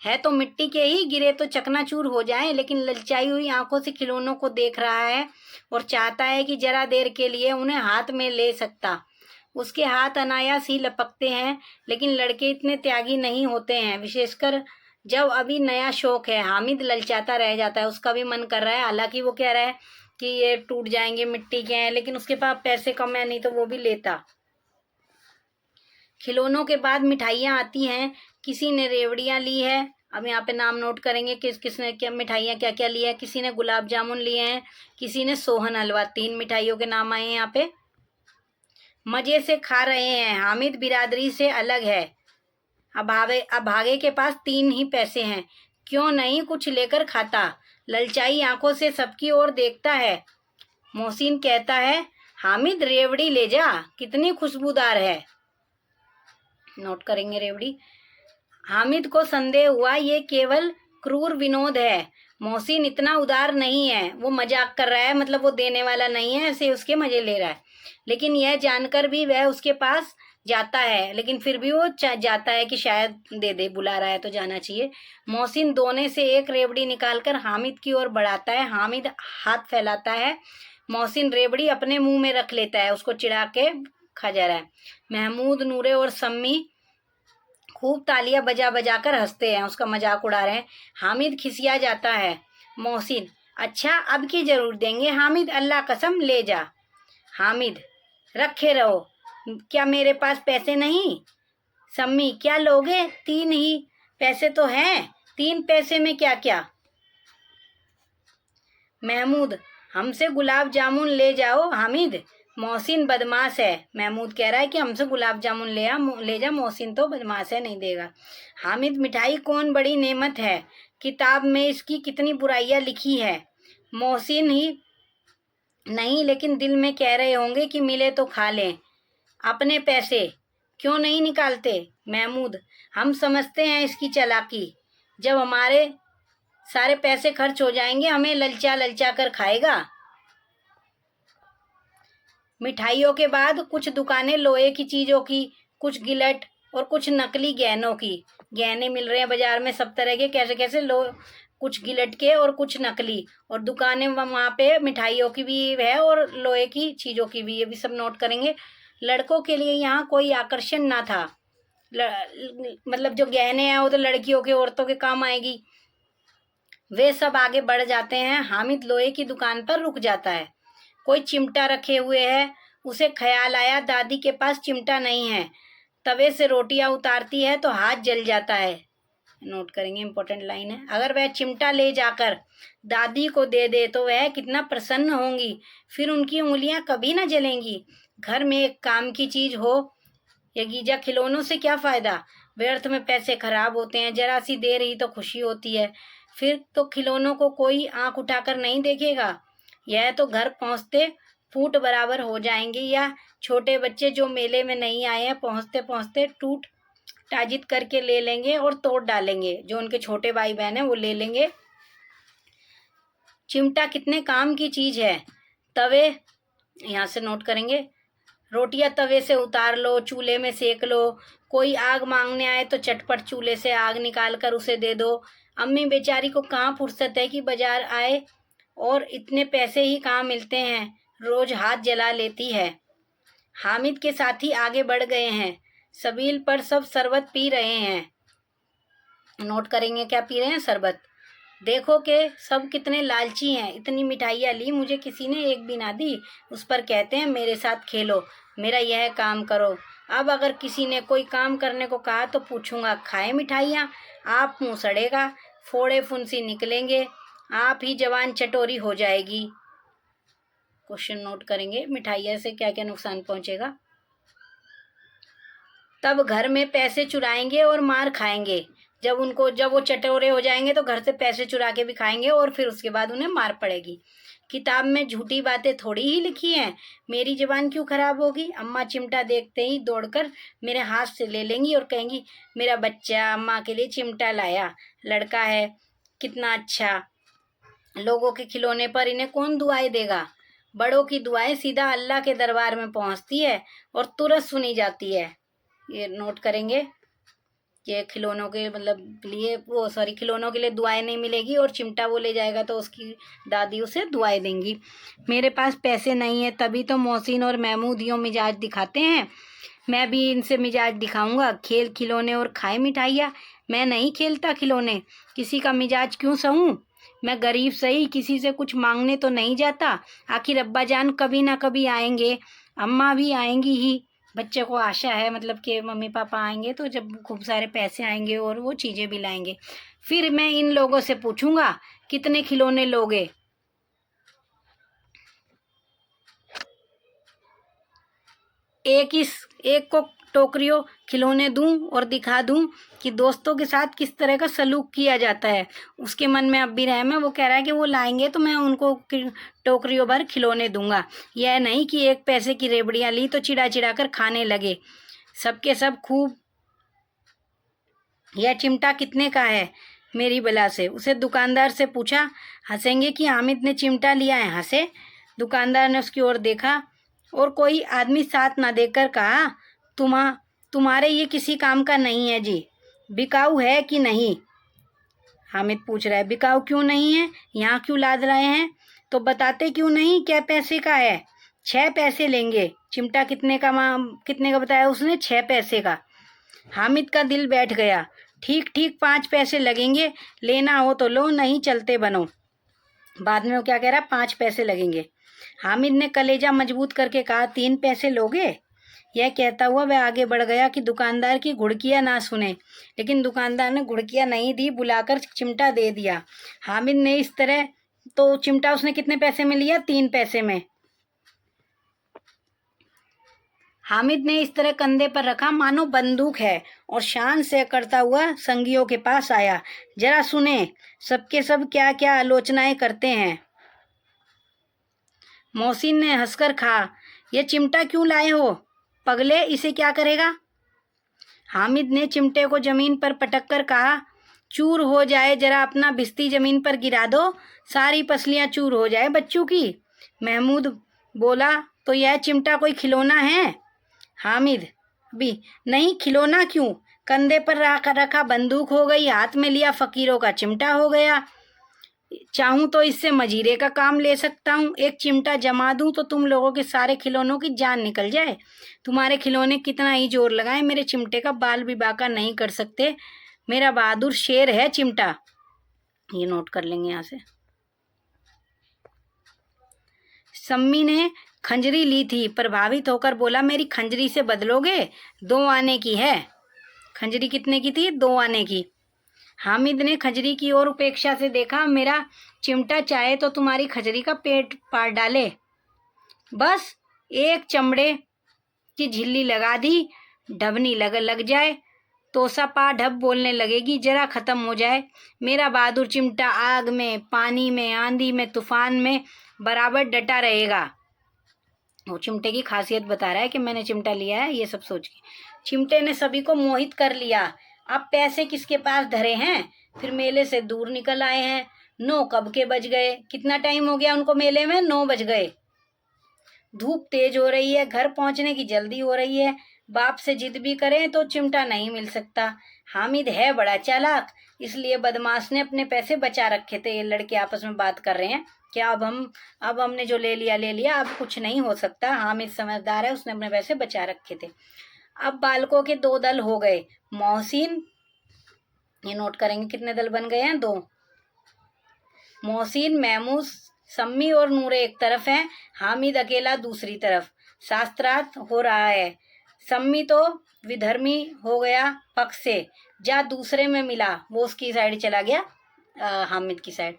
है तो मिट्टी के ही गिरे तो चकनाचूर हो जाए, लेकिन ललचाई हुई आंखों से खिलौनों को देख रहा है और चाहता है कि जरा देर के लिए उन्हें हाथ में ले सकता। उसके हाथ अनायास ही लपकते हैं, लेकिन लड़के इतने त्यागी नहीं होते हैं, विशेषकर जब अभी नया शौक है। हामिद ललचाता रह जाता है। उसका भी मन कर रहा है, हालांकि वो कह रहा है कि ये टूट जाएंगे, मिट्टी के हैं, लेकिन उसके पास पैसे कम है, नहीं तो वो भी लेता। खिलौनों के बाद मिठाइयाँ आती हैं। किसी ने रेवड़ियाँ ली है। अब यहाँ पे नाम नोट करेंगे किस किसने क्या मिठाइयाँ क्या क्या ली है। किसी ने गुलाब जामुन लिए हैं, किसी ने सोहन हलवा। 3 मिठाइयों के नाम आए हैं यहाँ पे। मजे से खा रहे हैं। हामिद बिरादरी से अलग है। अब भागे के पास 3 ही पैसे हैं, क्यों नहीं कुछ लेकर खाता। ललचाई आंखों से सबकी ओर देखता है। मोहसिन कहता है, हामिद रेवड़ी ले जा, कितनी खुशबूदार है। नोट करेंगे रेवड़ी। हामिद को संदेह हुआ ये केवल क्रूर विनोद है। मोहसिन इतना उदार नहीं है, वो मजाक कर रहा है, मतलब वो देने वाला नहीं है, ऐसे उसके मजे ले रहा है। लेकिन यह जानकर भी वह उसके पास जाता है, लेकिन फिर भी वो जाता है कि शायद दे दे, बुला रहा है तो जाना चाहिए। मोहसिन दोने से एक रेवड़ी निकालकर हामिद की ओर बढ़ाता है। हामिद हाथ फैलाता है। मोहसिन रेवड़ी अपने मुंह में रख लेता है, उसको चिढ़ा के खा जा रहा है। महमूद, नूरे और सम्मी खूब तालियां बजा बजा कर हंसते हैं, उसका मजाक उड़ा रहे हैं। हामिद खिसिया जाता है। मोहसिन, अच्छा अब की जरूर देंगे हामिद, अल्लाह कसम ले जा। हामिद, रखे रहो, क्या मेरे पास पैसे नहीं? सम्मी, क्या लोगे? 3 ही पैसे तो हैं, 3 पैसे में क्या क्या? महमूद, हमसे गुलाब जामुन ले जाओ हामिद, मोहसिन बदमाश है। महमूद कह रहा है कि हमसे गुलाब जामुन ले जा, मोहसिन तो बदमाश है, नहीं देगा। हामिद, मिठाई कौन बड़ी नेमत है, किताब में इसकी कितनी बुराइयां लिखी है। मोहसिन ही नहीं, लेकिन दिल में कह रहे होंगे कि मिले तो खा लें। अपने पैसे क्यों नहीं निकालते? महमूद, हम समझते हैं इसकी चालाकी, जब हमारे सारे पैसे खर्च हो जाएंगे हमें ललचा ललचा कर खाएगा। मिठाइयों के बाद कुछ दुकानें लोहे की चीजों की, कुछ गिलट और कुछ नकली गहनों की। गहने मिल रहे हैं बाजार में सब तरह के, कैसे कैसे कुछ गिलट के और कुछ नकली। और दुकानें वहाँ पे मिठाइयों की भी है और लोहे की चीजों की भी, ये भी सब नोट करेंगे। लड़कों के लिए यहाँ कोई आकर्षण ना था। मतलब जो गहने हैं वो तो लड़कियों के, औरतों के काम आएगी। वे सब आगे बढ़ जाते हैं। हामिद लोहे की दुकान पर रुक जाता है। कोई चिमटा रखे हुए है। उसे ख्याल आया दादी के पास चिमटा नहीं है। तवे से रोटियां उतारती है तो हाथ जल जाता है। नोट करेंगे, इंपॉर्टेंट लाइन है। अगर वह चिमटा ले जाकर दादी को दे दे तो वह कितना प्रसन्न होंगी, फिर उनकी उंगलियां कभी ना जलेंगी। घर में एक काम की चीज हो, ये गीजा खिलौनों से क्या फायदा, व्यर्थ में पैसे खराब होते हैं। जरा सी देर ही तो खुशी होती है, फिर तो खिलौनों को कोई आंख उठाकर नहीं देखेगा। यह तो घर पहुंचते फूट बराबर हो जाएंगे, या छोटे बच्चे जो मेले में नहीं आए हैं पहुंचते पहुंचते टूट टाजित करके ले लेंगे और तोड़ डालेंगे। जो उनके छोटे भाई बहन है वो ले लेंगे। चिमटा कितने काम की चीज है, तवे यहाँ से नोट करेंगे, रोटियां तवे से उतार लो, चूल्हे में सेक लो। कोई आग मांगने आए तो चटपट चूल्हे से आग निकाल कर उसे दे दो। अम्मी बेचारी को कहाँ फुर्सत है कि बाजार आए, और इतने पैसे ही कहाँ मिलते हैं, रोज हाथ जला लेती है। हामिद के साथी आगे बढ़ गए हैं, सबील पर सब शरबत पी रहे हैं। नोट करेंगे क्या पी रहे हैं, शरबत। देखो के सब कितने लालची हैं, इतनी मिठाइयाँ ली, मुझे किसी ने एक भी ना दी। उस पर कहते हैं मेरे साथ खेलो, मेरा यह काम करो। अब अगर किसी ने कोई काम करने को कहा तो पूछूंगा खाए मिठाइयाँ, आप मुँह सड़ेगा, फोड़े फुंसी निकलेंगे, आप ही जवान चटोरी हो जाएगी। क्वेश्चन नोट करेंगे, मिठाइयाँ से क्या क्या नुकसान पहुँचेगा। तब घर में पैसे चुराएंगे और मार खाएंगे। जब वो चटोरे हो जाएंगे तो घर से पैसे चुरा के भी खाएंगे और फिर उसके बाद उन्हें मार पड़ेगी। किताब में झूठी बातें थोड़ी ही लिखी हैं, मेरी जुबान क्यों खराब होगी। अम्मा चिमटा देखते ही दौड़कर मेरे हाथ से ले लेंगी और कहेंगी मेरा बच्चा अम्मा के लिए चिमटा लाया, लड़का है, कितना अच्छा। लोगों के खिलौने पर इन्हें कौन दुआएं देगा। बड़ों की दुआएं सीधा अल्लाह के दरबार में पहुंचती है और तुरंत सुनी जाती है। ये नोट करेंगे कि खिलौनों के खिलौनों के लिए दुआएं नहीं मिलेगी, और चिमटा वो ले जाएगा तो उसकी दादी उसे दुआएं देंगी। मेरे पास पैसे नहीं है, तभी तो मोहसिन और महमूद यूँ मिजाज दिखाते हैं, मैं भी इनसे मिजाज दिखाऊंगा। खेल खिलौने और खाए मिठाइयाँ, मैं नहीं खेलता खिलौने, किसी का मिजाज क्यों सहूँ। मैं गरीब सही, किसी से कुछ मांगने तो नहीं जाता। आखिर अब्बा जान कभी ना कभी आएंगे, अम्मा भी आएंगी ही। बच्चे को आशा है मतलब कि मम्मी पापा आएंगे तो जब खूब सारे पैसे आएंगे और वो चीज़ें भी लाएंगे। फिर मैं इन लोगों से पूछूंगा कितने खिलौने लोगे। एक को टोकरियों खिलौने दूं और दिखा दूं कि दोस्तों के साथ किस तरह का सलूक किया जाता है। उसके मन में अब भी रहम है, वो कह रहा है कि वो लाएंगे तो मैं उनको टोकरियों भर खिलौने दूंगा। यह नहीं कि एक पैसे की रेबड़ियाँ ली तो चिड़ा चिड़ा कर खाने लगे। सबके सब खूब। यह चिमटा कितने का है, मेरी बला से उसे दुकानदार से पूछा। हंसेंगे कि हामिद ने चिमटा लिया है, हंसे। दुकानदार ने उसकी ओर देखा और कोई आदमी साथ ना देकर कहा तुम्हारे ये किसी काम का नहीं है जी, बिकाऊ है कि नहीं। हामिद पूछ रहा है बिकाऊ क्यों नहीं है, यहाँ क्यों लाद रहे हैं, तो बताते क्यों नहीं क्या पैसे का है। 6 पैसे लेंगे। चिमटा कितने का बताया उसने, 6 पैसे का। हामिद का दिल बैठ गया। ठीक ठीक 5 पैसे लगेंगे, लेना हो तो लो, नहीं चलते बनो। बाद में वो क्या कह रहा है, 5 पैसे लगेंगे। हामिद ने कलेजा मजबूत करके कहा 3 पैसे लोगे। यह कहता हुआ वह आगे बढ़ गया कि दुकानदार की घुड़कियाँ ना सुने, लेकिन दुकानदार ने घुड़कियाँ नहीं दी, बुलाकर चिमटा दे दिया। हामिद ने इस तरह तो चिमटा उसने कितने पैसे में लिया, 3 पैसे में। हामिद ने इस तरह कंधे पर रखा मानो बंदूक है और शान से करता हुआ संगियों के पास आया। जरा सुने सबके सब क्या क्या आलोचनाएं करते हैं। मोहसिन ने हंसकर कहा यह चिमटा क्यों लाए हो पगले, इसे क्या करेगा। हामिद ने चिमटे को जमीन पर पटक कर कहा चूर हो जाए, जरा अपना बिस्ती जमीन पर गिरा दो, सारी पसलियां चूर हो जाए बच्चों की। महमूद बोला तो यह चिमटा कोई खिलौना है। हामिद भी नहीं, खिलौना क्यों, कंधे पर रखा बंदूक हो गई, हाथ में लिया फकीरों का चिमटा हो गया। चाहूं तो इससे मजीरे का काम ले सकता हूँ, एक चिमटा जमा दूं तो तुम लोगों के सारे खिलौनों की जान निकल जाए। तुम्हारे खिलौने कितना ही जोर लगाए, मेरे चिमटे का बाल भी बाका नहीं कर सकते। मेरा बहादुर शेर है चिमटा। ये नोट कर लेंगे यहाँ से। सम्मी ने खंजरी ली थी, प्रभावित होकर बोला मेरी खंजरी से बदलोगे, 2 आने की है। खंजरी कितने की थी, 2 आने की। हामिद ने खंजरी की ओर उपेक्षा से देखा। मेरा चिमटा चाहे तो तुम्हारी खंजरी का पेट पार डाले, बस एक चमड़े की झिल्ली लगा दी, ढबनी लग जाए तो सपा ढब बोलने लगेगी, जरा खत्म हो जाए। मेरा बहादुर चिमटा आग में, पानी में, आंधी में, तूफान में बराबर डटा रहेगा। वो चिमटे की खासियत बता रहा है कि मैंने चिमटा लिया है, ये सब सोच के। चिमटे ने सभी को मोहित कर लिया। अब पैसे किसके पास धरे हैं, फिर मेले से दूर निकल आए हैं। 9 कब के बज गए, कितना टाइम हो गया उनको मेले में, 9 बज गए। धूप तेज हो रही है, घर पहुंचने की जल्दी हो रही है, बाप से जिद भी करें तो चिमटा नहीं मिल सकता। हामिद है बड़ा चालाक, इसलिए बदमाश ने अपने पैसे बचा रखे थे। ये लड़के आपस में बात कर रहे हैं कि अब हमने जो ले लिया, अब कुछ नहीं हो सकता। हामिद समझदार है, उसने अपने पैसे बचा रखे थे। अब बालकों के दो दल हो गए। मोहसिन, ये नोट करेंगे कितने दल बन गए हैं, 2। मोहसिन, महमूद, सम्मी और नूरे एक तरफ हैं, हामिद अकेला दूसरी तरफ। शास्त्रार्थ हो रहा है। सम्मी तो विधर्मी हो गया पक्ष से, जा दूसरे में मिला, वो उसकी साइड चला गया, हामिद की साइड।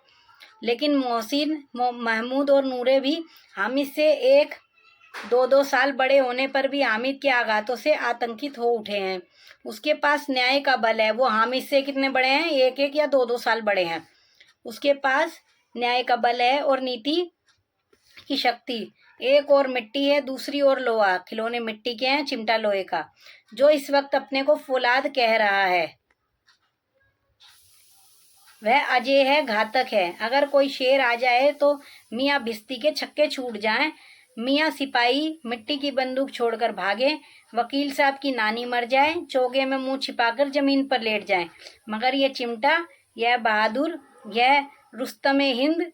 लेकिन मोहसिन, महमूद और नूरे भी हामिद से 1-2 साल बड़े होने पर भी हामिद के आघातों से आतंकित हो उठे हैं। उसके पास न्याय का बल है। वो हामिद से कितने बड़े हैं, 1-1 या 2-2 साल बड़े हैं। उसके पास न्याय का बल है और नीति की शक्ति। एक और मिट्टी है, दूसरी ओर लोहा। खिलौने मिट्टी के हैं, चिमटा लोहे का। जो इस वक्त अपने को फौलाद कह रहा है वह अजय है, घातक है। अगर कोई शेर आ जाए तो मियाँ भिस्ती के छक्के छूट जाएं, मियाँ सिपाही मिट्टी की बंदूक छोड़कर भागे, वकील साहब की नानी मर जाए, चोगे में मुंह छिपाकर जमीन पर लेट जाए, मगर यह चिमटा, यह बहादुर, यह रुस्तमे हिंद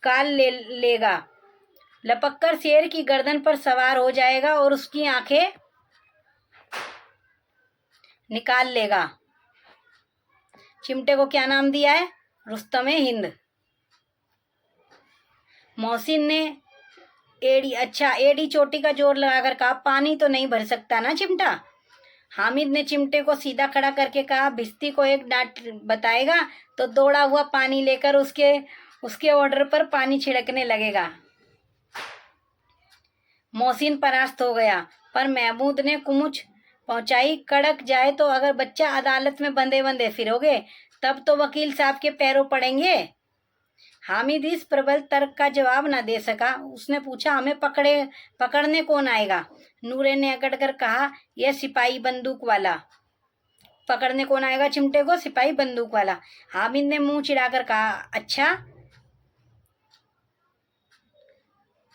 काल लेगा, लपककर शेर की गर्दन पर सवार हो जाएगा और उसकी आंखें निकाल लेगा। चिमटे को क्या नाम दिया है, रुस्तमे हिंद। मोहसिन ने एड़ी चोटी का जोर लगाकर कहा, पानी तो नहीं भर सकता ना चिमटा। हामिद ने चिमटे को सीधा खड़ा करके कहा, भिस्ती को एक डांट बताएगा तो दौड़ा हुआ पानी लेकर उसके ऑर्डर पर पानी छिड़कने लगेगा। मोहसिन परास्त हो गया, पर महमूद ने कुमुच पहुंचाई, कड़क जाए तो अगर बच्चा अदालत में बंधे बंधे फिरोगे तब तो वकील साहब के पैरों पड़ेंगे। हामिद इस प्रबल तर्क का जवाब न दे सका। उसने पूछा, हमें पकड़ने कौन आएगा। नूरे ने अकड़ कर कहा, यह सिपाही बंदूक वाला। पकड़ने कौन आएगा चिमटे को, सिपाही बंदूक वाला। हामिद ने मुंह चिढ़ाकर कहा, अच्छा,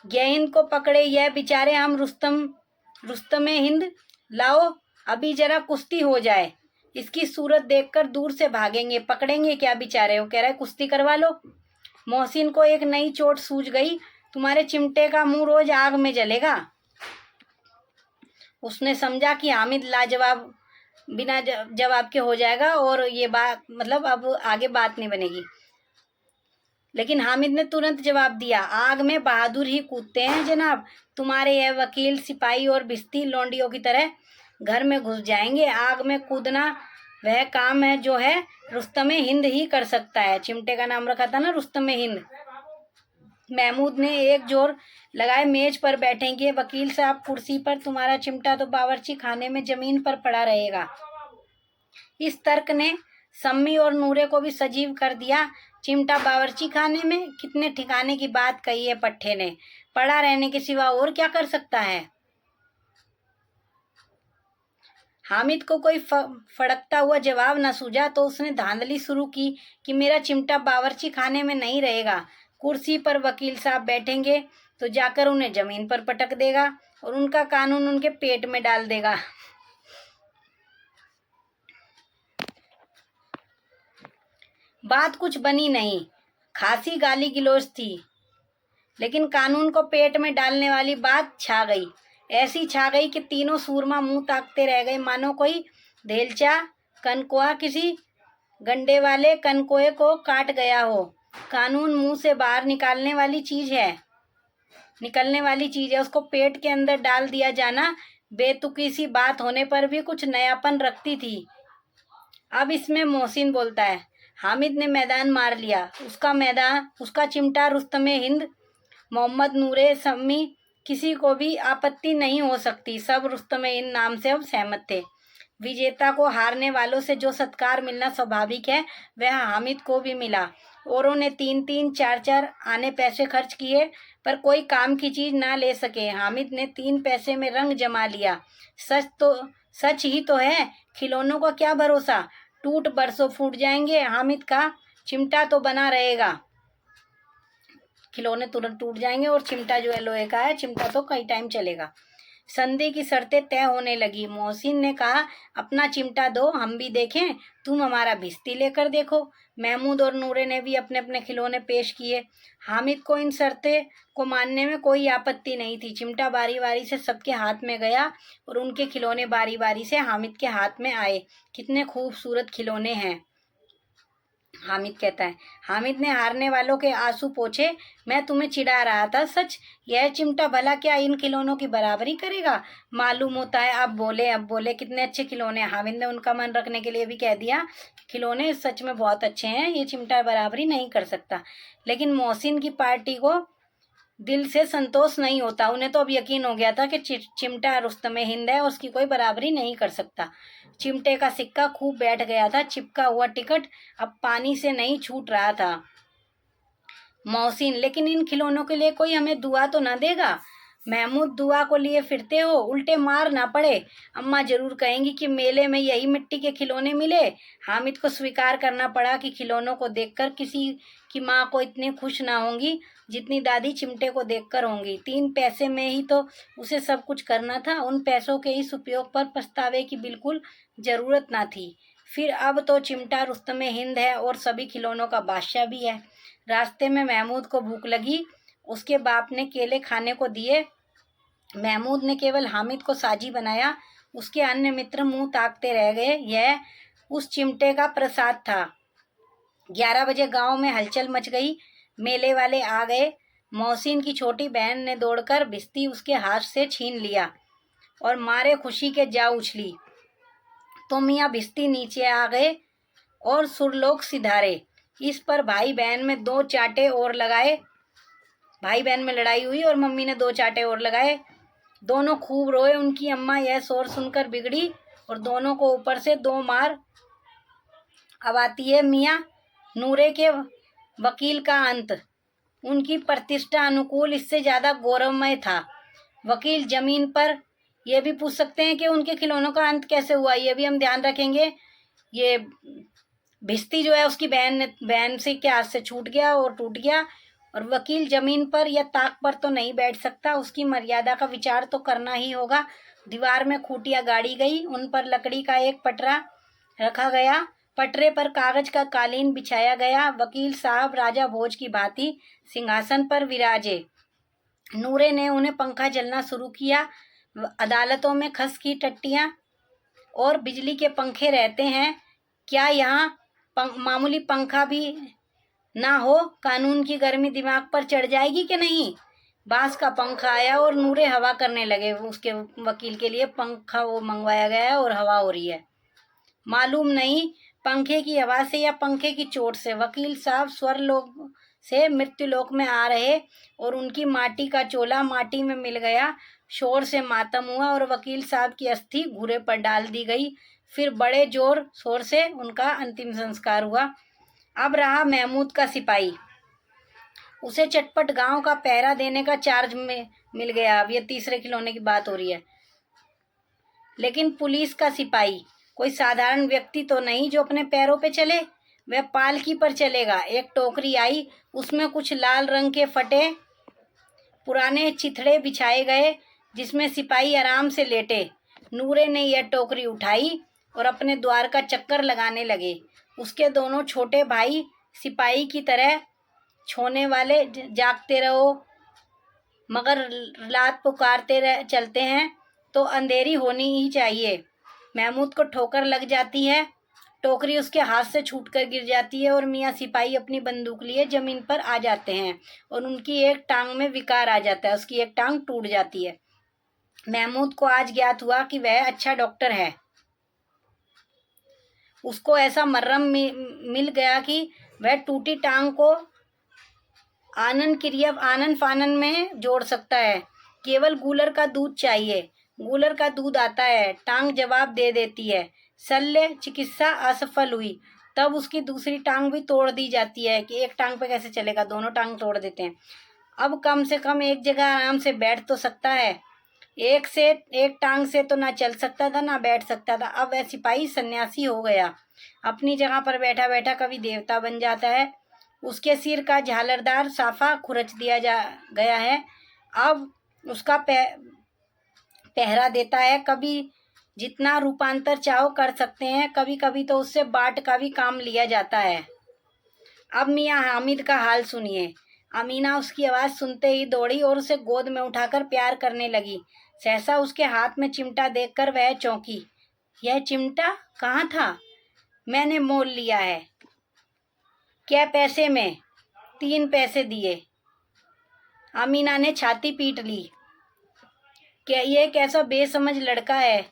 हिंद को पकड़े यह बेचारे, हम रुस्तमे हिंद, लाओ अभी जरा कुश्ती हो जाए, इसकी सूरत देखकर दूर से भागेंगे, पकड़ेंगे क्या बेचारे। वो कह रहा है कुश्ती करवा लो। मोहसिन को एक नई चोट सूझ गई, तुम्हारे चिमटे का मुंह रोज आग में जलेगा। उसने समझा कि हामिद लाजवाब बिना जवाब के हो जाएगा और ये बात मतलब अब आगे बात नहीं बनेगी। लेकिन हामिद ने तुरंत जवाब दिया, आग में बहादुर ही कूदते हैं जनाब। तुम्हारे यह वकील, सिपाही और भिस्ती लौंडियों की तरह घर में घुस जाएंगे। आग में कूदना वह काम है जो है रुस्तमे हिंद ही कर सकता है। चिमटे का नाम रखा था ना रुस्तमे हिंद। महमूद ने एक जोर लगाए, मेज पर बैठेंगे वकील साहब कुर्सी पर, तुम्हारा चिमटा तो बावर्ची खाने में जमीन पर पड़ा रहेगा। इस तर्क ने सम्मी और नूरे को भी सजीव कर दिया। चिमटा बावर्ची खाने में, कितने ठिकाने की बात कही है पट्टे ने। पड़ा रहने के सिवा और क्या कर सकता है। हामिद को कोई फड़कता हुआ जवाब न सूझा तो उसने धांधली शुरू की कि मेरा चिमटा बावर्ची खाने में नहीं रहेगा। कुर्सी पर वकील साहब बैठेंगे तो जाकर उन्हें जमीन पर पटक देगा और उनका कानून उनके पेट में डाल देगा। बात कुछ बनी नहीं, खासी गाली गलौज थी, लेकिन कानून को पेट में डालने वाली बात छा गई। ऐसी छा गई कि तीनों सूरमा मुंह ताकते रह गए, मानो कोई धेलचा कनकोआ किसी गंडे वाले कनकोए को काट गया हो। कानून मुंह से बाहर निकलने वाली चीज है, उसको पेट के अंदर डाल दिया जाना बेतुकी सी बात होने पर भी कुछ नयापन रखती थी। अब इसमें मोहसिन बोलता है, हामिद ने मैदान मार लिया। उसका चिमटा रुस्तमे हिंद, मोहम्मद नूरे, सम्मी, किसी को भी आपत्ति नहीं हो सकती। सब रुस्तमे हिंद नाम से अब सहमत थे। विजेता को हारने वालों से जो सत्कार मिलना स्वाभाविक है वह हामिद को भी मिला। औरों ने 3-3, 4-4 आने पैसे खर्च किए पर कोई काम की चीज ना ले सके। हामिद ने 3 पैसे में रंग जमा लिया। सच ही तो है, खिलौनों का क्या भरोसा, टूट बरसों फूट जाएंगे, हामिद का चिमटा तो बना रहेगा। खिलौने तुरंत टूट जाएंगे और चिमटा जो है लोहे का है, चिमटा तो कई टाइम चलेगा। संधि की शर्तें तय होने लगी। मोहसिन ने कहा, अपना चिमटा दो, हम भी देखें, तुम हमारा भिश्ती लेकर देखो। महमूद और नूरे ने भी अपने अपने खिलौने पेश किए। हामिद को इन शर्तें को मानने में कोई आपत्ति नहीं थी। चिमटा बारी बारी से सबके हाथ में गया और उनके खिलौने बारी बारी से हामिद के हाथ में आए। कितने खूबसूरत खिलौने हैं, हामिद कहता है। हामिद ने हारने वालों के आंसू पोंछे। मैं तुम्हें चिढ़ा रहा था, सच। यह चिमटा भला क्या इन खिलौनों की बराबरी करेगा? मालूम होता है। अब बोले कितने अच्छे खिलौने। हामिद ने उनका मन रखने के लिए भी कह दिया, खिलौने सच में बहुत अच्छे हैं, ये चिमटा बराबरी नहीं कर सकता। लेकिन मोहसिन की पार्टी को दिल से संतोष नहीं होता। उन्हें तो अब यकीन हो गया था कि चिमटा रुस्तमे हिंद है, उसकी कोई बराबरी नहीं कर सकता। चिमटे का सिक्का खूब बैठ गया था। चिपका हुआ टिकट अब पानी से नहीं छूट रहा था। मोहसिन, लेकिन इन खिलौनों के लिए कोई हमें दुआ तो न देगा? महमूद, दुआ को लिए फिरते हो, उल्टे मार ना पड़े। अम्मा जरूर कहेंगी कि मेले में यही मिट्टी के खिलौने मिले। हामिद को स्वीकार करना पड़ा कि खिलौनों को देखकर किसी की माँ को इतनी खुश ना होंगी जितनी दादी चिमटे को देखकर होंगी। 3 पैसे में ही तो उसे सब कुछ करना था। उन पैसों के इस उपयोग पर पछतावे की बिल्कुल जरूरत ना थी। फिर अब तो चिमटा रुस्तमे हिंद है और सभी खिलौनों का बादशाह भी है। रास्ते में महमूद को भूख लगी। उसके बाप ने केले खाने को दिए। महमूद ने केवल हामिद को साजी बनाया। उसके अन्य मित्र मुंह ताकते रह गए। यह उस चिमटे का प्रसाद था। 11 बजे गांव में हलचल मच गई। मेले वाले आ गए। मोहसिन की छोटी बहन ने दौड़कर भिश्ती उसके हाथ से छीन लिया और मारे खुशी के जा उछली। तो मियाँ भिश्ती नीचे आ गए और सुरलोक सिधारे। इस पर भाई बहन में 2 चांटे और लगाए। भाई बहन में लड़ाई हुई और मम्मी ने 2 चांटे और लगाए। दोनों खूब रोए। उनकी अम्मा यह शोर सुनकर बिगड़ी और दोनों को ऊपर से 2 मार। अब आती है मियाँ नूरे के वकील का अंत। उनकी प्रतिष्ठा अनुकूल इससे ज्यादा गौरवमय था। वकील जमीन पर यह भी पूछ सकते हैं कि उनके खिलौनों का अंत कैसे हुआ, ये भी हम ध्यान रखेंगे। ये भिश्ती जो है उसकी बहन से के हाथ से छूट गया और टूट गया। और वकील जमीन पर या ताक पर तो नहीं बैठ सकता, उसकी मर्यादा का विचार तो करना ही होगा। दीवार में खूंटियां गाड़ी गई, उन पर लकड़ी का एक पटरा रखा गया। पटरे पर कागज का कालीन बिछाया गया। वकील साहब राजा भोज की भांति सिंहासन पर विराजे। नूरे ने उन्हें पंखा चलना शुरू किया। अदालतों में खस की टट्टियां और बिजली के पंखे रहते हैं, क्या यहाँ मामूली पंखा भी ना हो? कानून की गर्मी दिमाग पर चढ़ जाएगी कि नहीं? बांस का पंखा आया और नूरे हवा करने लगे। उसके वकील के लिए पंखा वो मंगवाया गया है और हवा हो रही है। मालूम नहीं पंखे की हवा से या पंखे की चोट से वकील साहब स्वर्गलोक से मृत्युलोक में आ रहे और उनकी माटी का चोला माटी में मिल गया। शोर से मातम हुआ और वकील साहब की अस्थि घूरे पर डाल दी गई। फिर बड़े जोर शोर से उनका अंतिम संस्कार हुआ। अब रहा महमूद का सिपाही। उसे चटपट गांव का पहरा देने का चार्ज में मिल गया। अब ये तीसरे खिलौने की बात हो रही है। लेकिन पुलिस का सिपाही कोई साधारण व्यक्ति तो नहीं जो अपने पैरों पे चले। वह पालकी पर चलेगा। एक टोकरी आई, उसमें कुछ लाल रंग के फटे पुराने चिथड़े बिछाए गए जिसमें सिपाही आराम से लेटे। नूरे ने यह टोकरी उठाई और अपने द्वार का चक्कर लगाने लगे। उसके दोनों छोटे भाई सिपाही की तरह छोने वाले जागते रहो मगर रात पुकारते चलते हैं तो अंधेरी होनी ही चाहिए। महमूद को ठोकर लग जाती है। टोकरी उसके हाथ से छूटकर गिर जाती है और मियाँ सिपाही अपनी बंदूक लिए जमीन पर आ जाते हैं और उनकी एक टांग में विकार आ जाता है। उसकी एक टांग टूट जाती है। महमूद को आज ज्ञात हुआ कि वह अच्छा डॉक्टर है। उसको ऐसा मर्रम मिल गया कि वह टूटी टांग को आनन फानन में जोड़ सकता है। केवल गूलर का दूध चाहिए। गूलर का दूध आता है। टांग जवाब दे देती है। शल्य चिकित्सा असफल हुई। तब उसकी दूसरी टांग भी तोड़ दी जाती है कि एक टांग पे कैसे चलेगा, दोनों टांग तोड़ देते हैं। अब कम से कम एक जगह आराम से बैठ तो सकता है। एक टांग से तो ना चल सकता था ना बैठ सकता था। अब वह सिपाही सन्यासी हो गया। अपनी जगह पर बैठा बैठा कभी देवता बन जाता है, उसके सिर का झालरदार साफा खुरच दिया गया है। अब उसका पहरा देता है। कभी जितना रूपांतर चाहो कर सकते हैं, कभी कभी तो उससे बाट का भी काम लिया जाता है। अब मियाँ हामिद का हाल सुनिए। अमीना उसकी आवाज़ सुनते ही दौड़ी और उसे गोद में उठाकर प्यार करने लगी। सहसा उसके हाथ में चिमटा देखकर वह चौंकी। यह चिमटा कहाँ था? मैंने मोल लिया है। क्या पैसे में? 3 पैसे दिए। अमीना ने छाती पीट ली। क्या ये कैसा बेसमझ लड़का है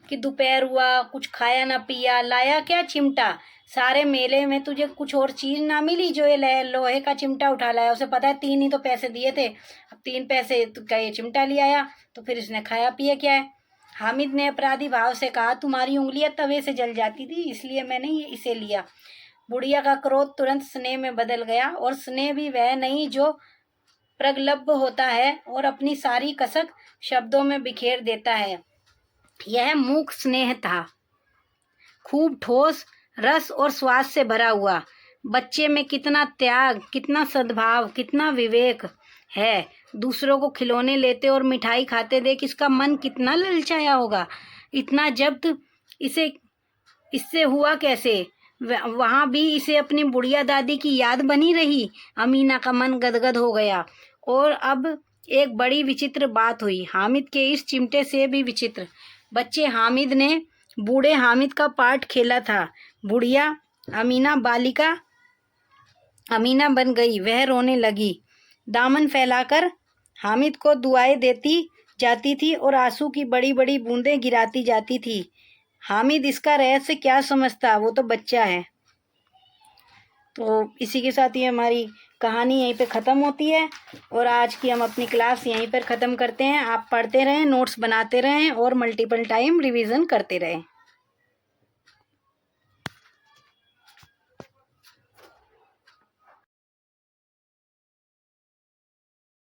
कि दोपहर हुआ, कुछ खाया ना पिया, लाया क्या चिमटा? सारे मेले में तुझे कुछ और चीज ना मिली जो ये लोहे का चिमटा उठा लाया? उसे पता है 3 ही तो पैसे दिए थे, अब 3 पैसे का ये चिमटा ले आया, तो फिर इसने खाया पिया क्या है? हामिद ने अपराधी भाव से कहा, तुम्हारी उंगलियां तवे से जल जाती थी, इसलिए मैंने इसे लिया। बुढ़िया का क्रोध तुरंत स्नेह में बदल गया, और स्नेह भी वह नहीं जो प्रगल्भ होता है और अपनी सारी कसक शब्दों में बिखेर देता है। यह मूक स्नेह था, खूब ठोस, रस और स्वाद से भरा हुआ। बच्चे में कितना त्याग, कितना सद्भाव, कितना विवेक है। दूसरों को खिलौने लेते और मिठाई खाते देख इसका मन कितना ललचाया होगा। इतना जब्त इससे हुआ कैसे? वहाँ भी इसे अपनी बुढ़िया दादी की याद बनी रही। अमीना का मन गदगद हो गया। और अब एक बड़ी विचित्र बात हुई, हामिद के इस चिमटे से भी विचित्र। बच्चे हामिद ने बूढ़े हामिद का पार्ट खेला था। बुढ़िया अमीना अमीना बन गई। वह रोने लगी, दामन फैलाकर हामिद को दुआएं देती जाती थी और आंसू की बड़ी बड़ी बूंदें गिराती जाती थी। हामिद इसका रहस्य क्या समझता, वो तो बच्चा है। तो इसी के साथ ही हमारी कहानी यहीं पे ख़त्म होती है, और आज की हम अपनी क्लास यहीं पर ख़त्म करते हैं। आप पढ़ते रहें, नोट्स बनाते रहें और मल्टीपल टाइम रिवीजन करते रहें।